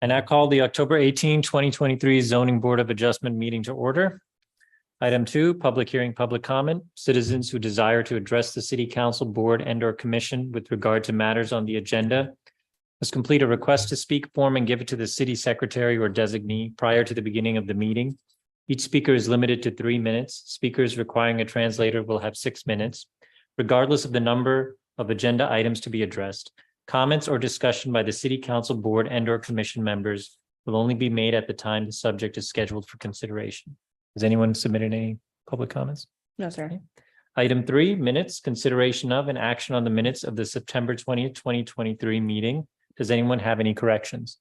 I now call the October 18, 2023 Zoning Board of Adjustment meeting to order. Item 2, public hearing, public comment. Citizens who desire to address the City Council Board and/or Commission with regard to matters on the agenda must complete a request to speak form and give it to the City Secretary or designee prior to the beginning of the meeting. Each speaker is limited to 3 minutes. Speakers requiring a translator will have 6 minutes, regardless of the number of agenda items to be addressed. Comments or discussion by the City Council Board and/or Commission members will only be made at the time the subject is scheduled for consideration. Has anyone submitted any public comments? No, sir. Item 3, minutes, consideration of and action on the minutes of the September 20th, 2023 meeting. Does anyone have any corrections?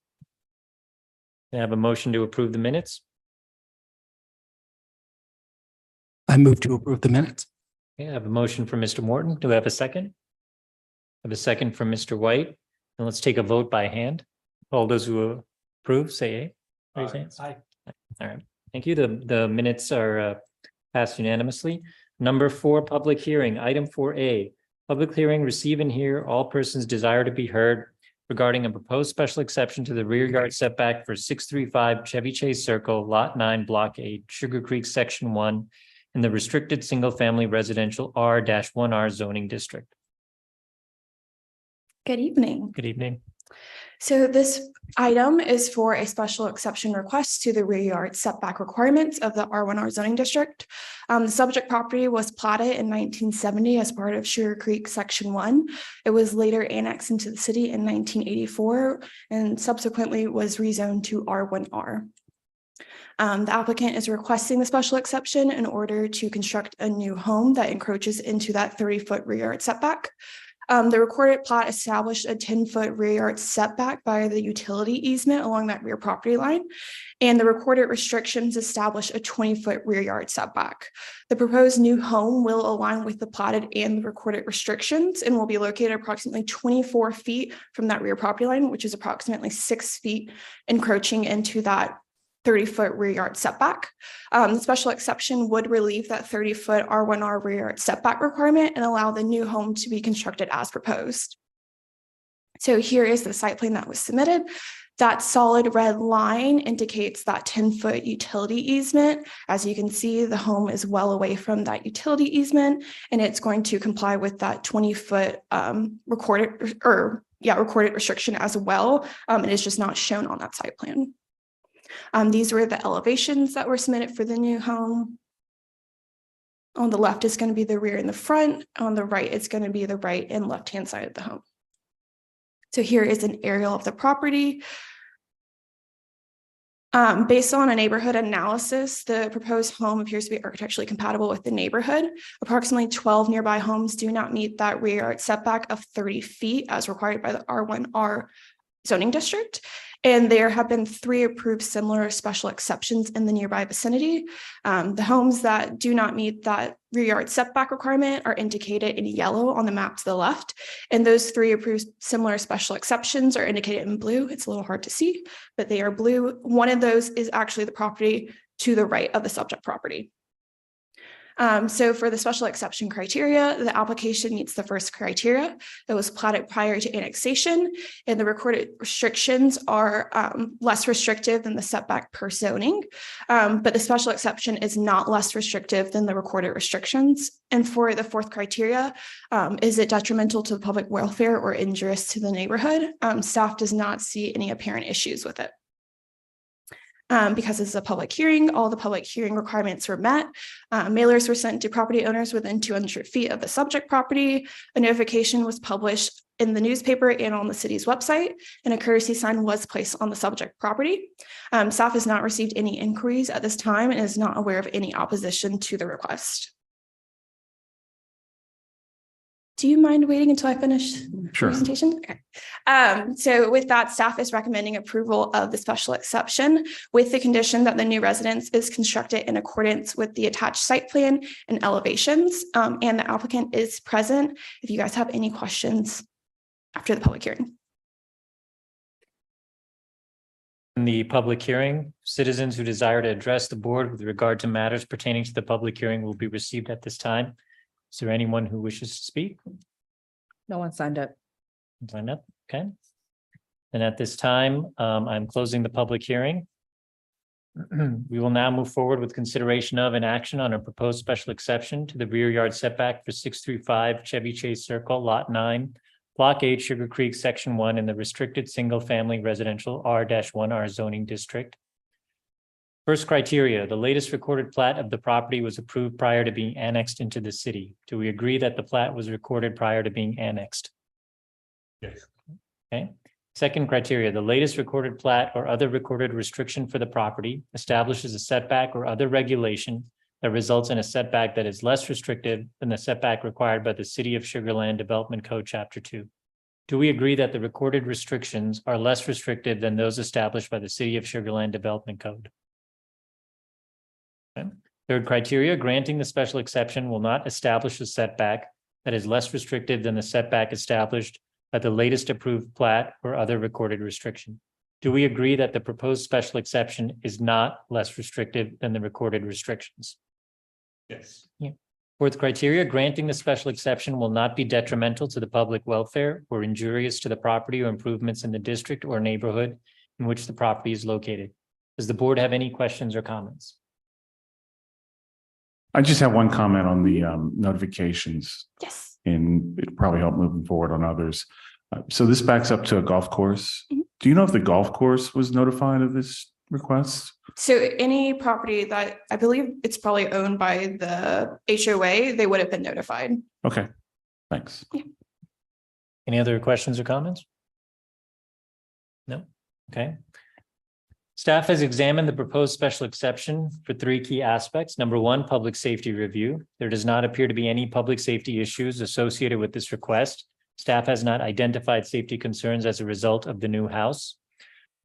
Can I have a motion to approve the minutes? I move to approve the minutes. Okay, I have a motion from Mr. Morton. Do I have a second? I have a second from Mr. White. And let's take a vote by hand. All those who approve, say aye. Raise hands. Aye. All right. Thank you. The minutes are passed unanimously. Number 4, public hearing. Item 4A, public hearing, receive and hear all persons desire to be heard regarding a proposed special exception to the rear yard setback for 635 Chevy Chase Circle, Lot 9, Block 8, Sugar Creek, Section 1, in the restricted single-family residential R-1R zoning district. Good evening. Good evening. So this item is for a special exception request to the rear yard setback requirements of the R1R zoning district. The subject property was platted in 1970 as part of Sugar Creek Section 1. It was later annexed into the city in 1984 and subsequently was rezoned to R1R. The applicant is requesting the special exception in order to construct a new home that encroaches into that 30-foot rear yard setback. The recorded plat established a 10-foot rear yard setback by the utility easement along that rear property line, and the recorded restrictions establish a 20-foot rear yard setback. The proposed new home will align with the platted and the recorded restrictions and will be located approximately 24 feet from that rear property line, which is approximately 6 feet encroaching into that 30-foot rear yard setback. The special exception would relieve that 30-foot R1R rear yard setback requirement and allow the new home to be constructed as proposed. So here is the site plan that was submitted. That solid red line indicates that 10-foot utility easement. As you can see, the home is well away from that utility easement, and it's going to comply with that 20-foot recorded restriction as well. It is just not shown on that site plan. These were the elevations that were submitted for the new home. On the left is going to be the rear and the front. On the right, it's going to be the right and left-hand side of the home. So here is an aerial of the property. Based on a neighborhood analysis, the proposed home appears to be architecturally compatible with the neighborhood. Approximately 12 nearby homes do not meet that rear yard setback of 30 feet as required by the R1R zoning district. And there have been 3 approved similar special exceptions in the nearby vicinity. The homes that do not meet that rear yard setback requirement are indicated in yellow on the map to the left. And those 3 approved similar special exceptions are indicated in blue. It's a little hard to see, but they are blue. One of those is actually the property to the right of the subject property. So for the special exception criteria, the application meets the first criteria that was platted prior to annexation, and the recorded restrictions are less restrictive than the setback per zoning, but the special exception is not less restrictive than the recorded restrictions. And for the 4th criteria, is it detrimental to the public welfare or injurious to the neighborhood? Staff does not see any apparent issues with it. Because this is a public hearing, all the public hearing requirements were met. Mailers were sent to property owners within 200 feet of the subject property. A notification was published in the newspaper and on the city's website, and a courtesy sign was placed on the subject property. Staff has not received any inquiries at this time and is not aware of any opposition to the request. Do you mind waiting until I finish the presentation? Okay. So with that, staff is recommending approval of the special exception with the condition that the new residence is constructed in accordance with the attached site plan and elevations, and the applicant is present if you guys have any questions after the public hearing. In the public hearing, citizens who desire to address the board with regard to matters pertaining to the public hearing will be received at this time. Is there anyone who wishes to speak? No one signed up. Signed up? Okay. And at this time, I'm closing the public hearing. We will now move forward with consideration of an action on a proposed special exception to the rear yard setback for 635 Chevy Chase Circle, Lot 9, Block 8, Sugar Creek, Section 1 in the restricted single-family residential R-1R zoning district. First criteria, the latest recorded plat of the property was approved prior to being annexed into the city. Do we agree that the plat was recorded prior to being annexed? Yes. Okay. Second criteria, the latest recorded plat or other recorded restriction for the property establishes a setback or other regulation that results in a setback that is less restrictive than the setback required by the City of Sugar Land Development Code, Chapter 2. Do we agree that the recorded restrictions are less restrictive than those established by the City of Sugar Land Development Code? Okay. Third criteria, granting the special exception will not establish a setback that is less restrictive than the setback established by the latest approved plat or other recorded restriction. Do we agree that the proposed special exception is not less restrictive than the recorded restrictions? Yes. Fourth criteria, granting the special exception will not be detrimental to the public welfare or injurious to the property or improvements in the district or neighborhood in which the property is located. Does the board have any questions or comments? I just have one comment on the notifications, Yes. and it'll probably help moving forward on others. So this backs up to a golf course. Mhm. Do you know if the golf course was notified of this request? So any property that I believe it's probably owned by the HOA, they would have been notified. Okay, thanks. Any other questions or comments? No? Okay. Staff has examined the proposed special exception for three key aspects. Number one, public safety review. There does not appear to be any public safety issues associated with this request. Staff has not identified safety concerns as a result of the new house.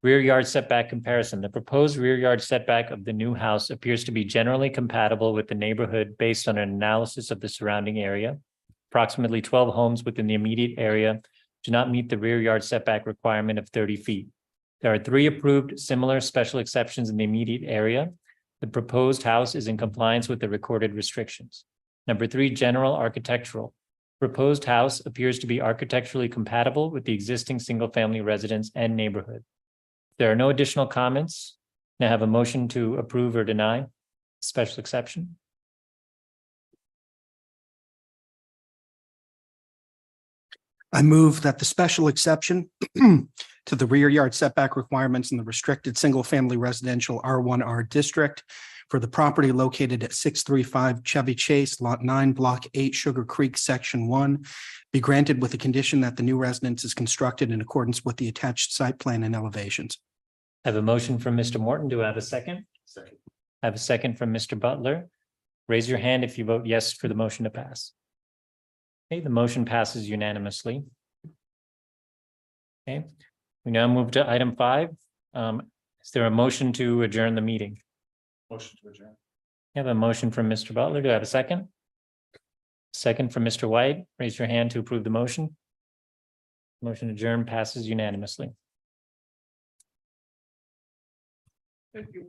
Rear yard setback comparison. The proposed rear yard setback of the new house appears to be generally compatible with the neighborhood based on an analysis of the surrounding area. Approximately 12 homes within the immediate area do not meet the rear yard setback requirement of 30 feet. There are 3 approved similar special exceptions in the immediate area. The proposed house is in compliance with the recorded restrictions. Number 3, general architectural. Proposed house appears to be architecturally compatible with the existing single-family residence and neighborhood. There are no additional comments. Now have a motion to approve or deny special exception. I move that the special exception to the rear yard setback requirements in the restricted single-family residential R1R district for the property located at 635 Chevy Chase, Lot 9, Block 8, Sugar Creek, Section 1, be granted with the condition that the new residence is constructed in accordance with the attached site plan and elevations. I have a motion from Mr. Morton. Do I have a second? Second. I have a second from Mr. Butler. Raise your hand if you vote yes for the motion to pass. Okay, the motion passes unanimously. Okay, we now move to item 5. Is there a motion to adjourn the meeting? Motion to adjourn. I have a motion from Mr. Butler. Do I have a second? Second from Mr. White. Raise your hand to approve the motion. Motion adjourned passes unanimously. Thank you.